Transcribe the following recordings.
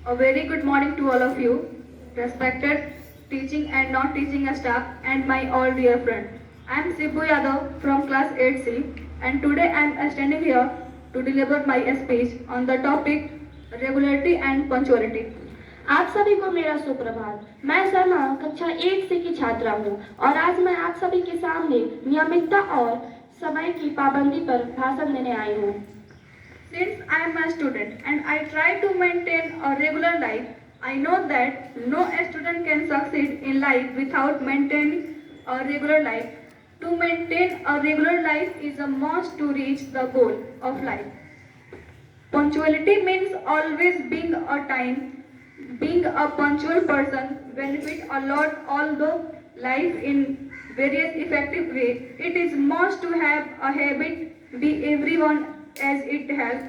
A very good morning to all of you, respected teaching and non-teaching staff and my all dear friend. I am Sibbu Yadav from class 8C and today I am standing here to deliver my speech on the topic regularity and punctuality. आप सभी को मेरा सुप्रभात। मैं शर्मा कक्षा 8 से की छात्रा हूँ और आज मैं आप सभी के सामने नियमितता और समय की पाबंदी पर भाषण देने आई हूँ। Since I am a student and I try to maintain a regular life, I know that no student can succeed in life without maintaining a regular life. To maintain a regular life is a must to reach the goal of life. Punctuality means always being a punctual person benefit a lot although life in various effective ways. It is must to have a habit be everyone as it has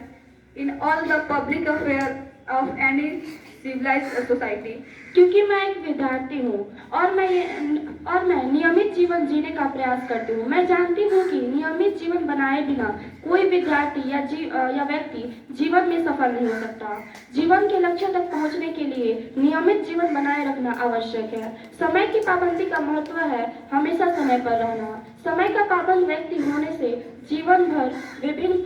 in all the public affairs of any civilized society. क्योंकि मैं एक विद्यार्थी हूँ और मैं नियमित जीवन जीने का प्रयास करती हूँ। मैं जानती हूँ कि नियमित जीवन बनाए बिना कोई विद्यार्थी या व्यक्ति जीवन में सफल नहीं हो सकता। जीवन के लक्ष्य तक पहुँचने के लिए नियमित जीवन बनाए रखना आवश्यक है। समय की पाबंदी का महत्व है हमेशा समय पर रहना। समय का पाबंद व्यक्ति होने से जीवन भर विभिन्न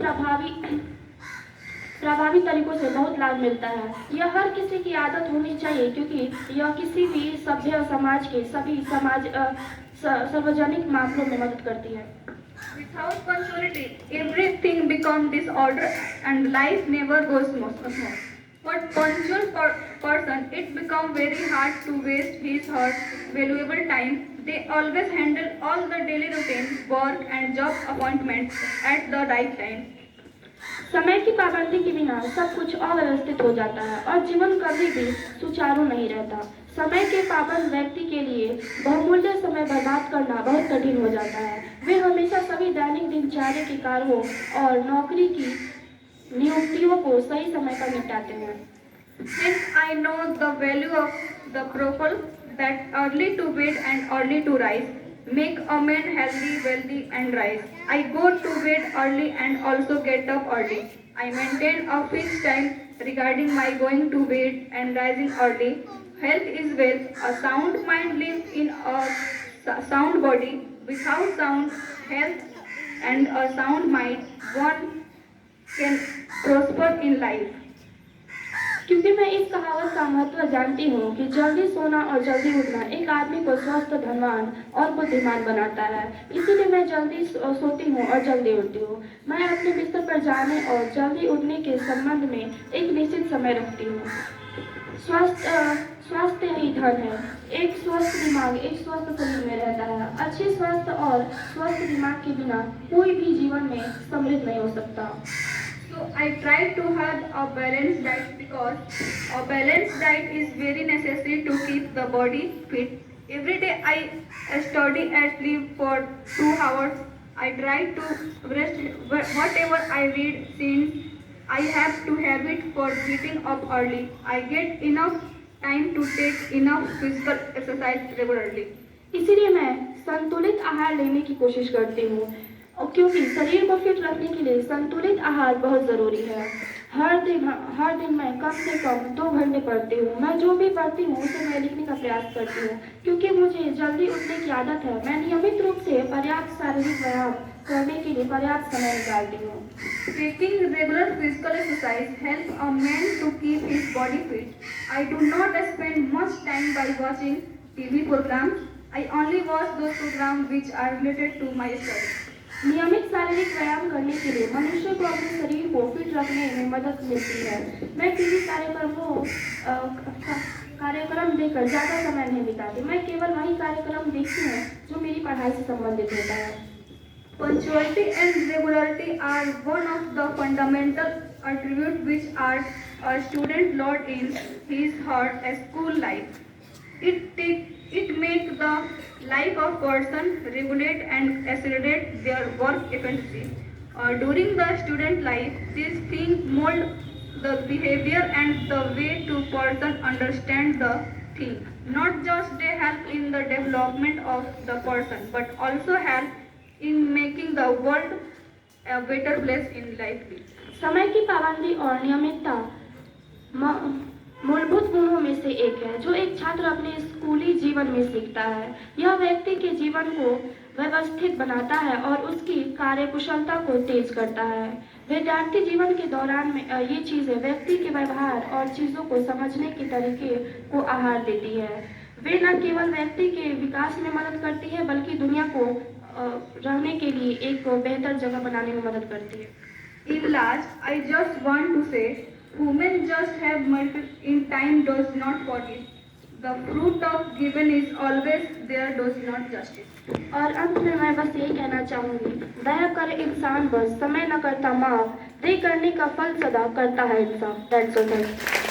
प्रभावी तरीकों से बहुत लाभ मिलता है। यह हर किसी की आदत होनी चाहिए क्योंकि यह किसी भी सभ्य समाज के सभी सार्वजनिक मामलों में मदद करती है। Without punctuality, everything becomes disorder and life never goes smooth. For punctual person, it becomes very hard to waste his her valuable time. They always handle all the daily routine, work and job appointments at the right time. समय की पाबंदी के बिना सब कुछ अव्यवस्थित हो जाता है और जीवन कभी भी सुचारू नहीं रहता। समय के पाबंद व्यक्ति के लिए बहुमूल्य समय बर्बाद करना बहुत कठिन हो जाता है। वे हमेशा सभी दैनिक दिनचर्या के कार्यों और नौकरी की नियुक्तियों को सही समय पर निपटाते हैं। Since I know the value of the proverb that early to bed and early to rise make a man healthy, wealthy and rise. I go to bed early and also get up early. I maintain a fixed time regarding my going to bed and rising early. Health is wealth. A sound mind lives in a sound body. Without sound health and a sound mind, one can prosper in life. क्योंकि मैं इस कहावत का महत्व जानती हूँ कि जल्दी सोना और जल्दी उठना एक आदमी को स्वस्थ, धनवान और बुद्धिमान बनाता है। इसीलिए मैं जल्दी सोती हूँ और जल्दी उठती हूँ। मैं अपने बिस्तर पर जाने और जल्दी उठने के संबंध में एक निश्चित समय रखती हूँ। स्वास्थ्य ही धन है। एक स्वस्थ दिमाग एक स्वस्थ शरीर में रहता है। अच्छे स्वास्थ्य और स्वस्थ दिमाग के बिना कोई भी जीवन में समृद्ध नहीं हो सकता। So I try to have a balanced diet because a balanced diet is very necessary to keep the body fit. Every day I study and sleep for 2 hours. I try to rest whatever I read since I have to habit for getting up early. I get enough time to take enough physical exercise regularly. इसीलिए मैं संतुलित आहार लेने की कोशिश करती हूँ क्योंकि शरीर को फिट रखने के लिए संतुलित आहार बहुत ज़रूरी है। हर दिन मैं कम से कम 2 घंटे पढ़ती हूँ। मैं जो भी पढ़ती हूँ उसे मैं लिखने का प्रयास करती हूँ क्योंकि मुझे जल्दी उठने की आदत है। मैं नियमित रूप से पर्याप्त शारीरिक व्यायाम करने के लिए पर्याप्त समय निकालती हूँ। Taking regular physical exercise helps a man to keep his body fit. I do not spend much time by watching TV programs. I only watch those programs which are related to my studies. नियमित शारीरिक व्यायाम करने के लिए मनुष्य को अपने शरीर को फिट रखने में मदद मिलती है। मैं टीवी कार्यक्रम देखकर ज़्यादा समय नहीं बिताती। मैं केवल वही कार्यक्रम देखती हूँ जो मेरी पढ़ाई से संबंधित होता है। Punctuality and regularity are one of the fundamental attributes which are a student learned in his or her school life. It makes the life of person regulate and accelerate their work efficiency. During the student life, these things mold the behavior and the way to person understand the thing. Not just they help in the development of the person, but also help in making the world a better place in life. समय की पाबंदी और नियमितता मूलभूत गुणों में से एक है जो एक छात्र अपने स्कूली जीवन में सीखता है। यह व्यक्ति के जीवन को व्यवस्थित बनाता है और उसकी कार्यकुशलता को तेज करता है। विद्यार्थी जीवन के दौरान में ये चीज़ें व्यक्ति के व्यवहार और चीज़ों को समझने के तरीके को आहार देती है। वे न केवल व्यक्ति के विकास में मदद करती है बल्कि दुनिया को रहने के लिए एक बेहतर जगह बनाने में मदद करती है। In last, I just want to say, women just have multiple in time does not forget. The fruit of given is always there does not justice. और अंत में मैं बस यही कहना चाहूँगी, दया करे इंसान बस, समय न करता माफ, दे करने का फल सदा करता है इंसान। That's all.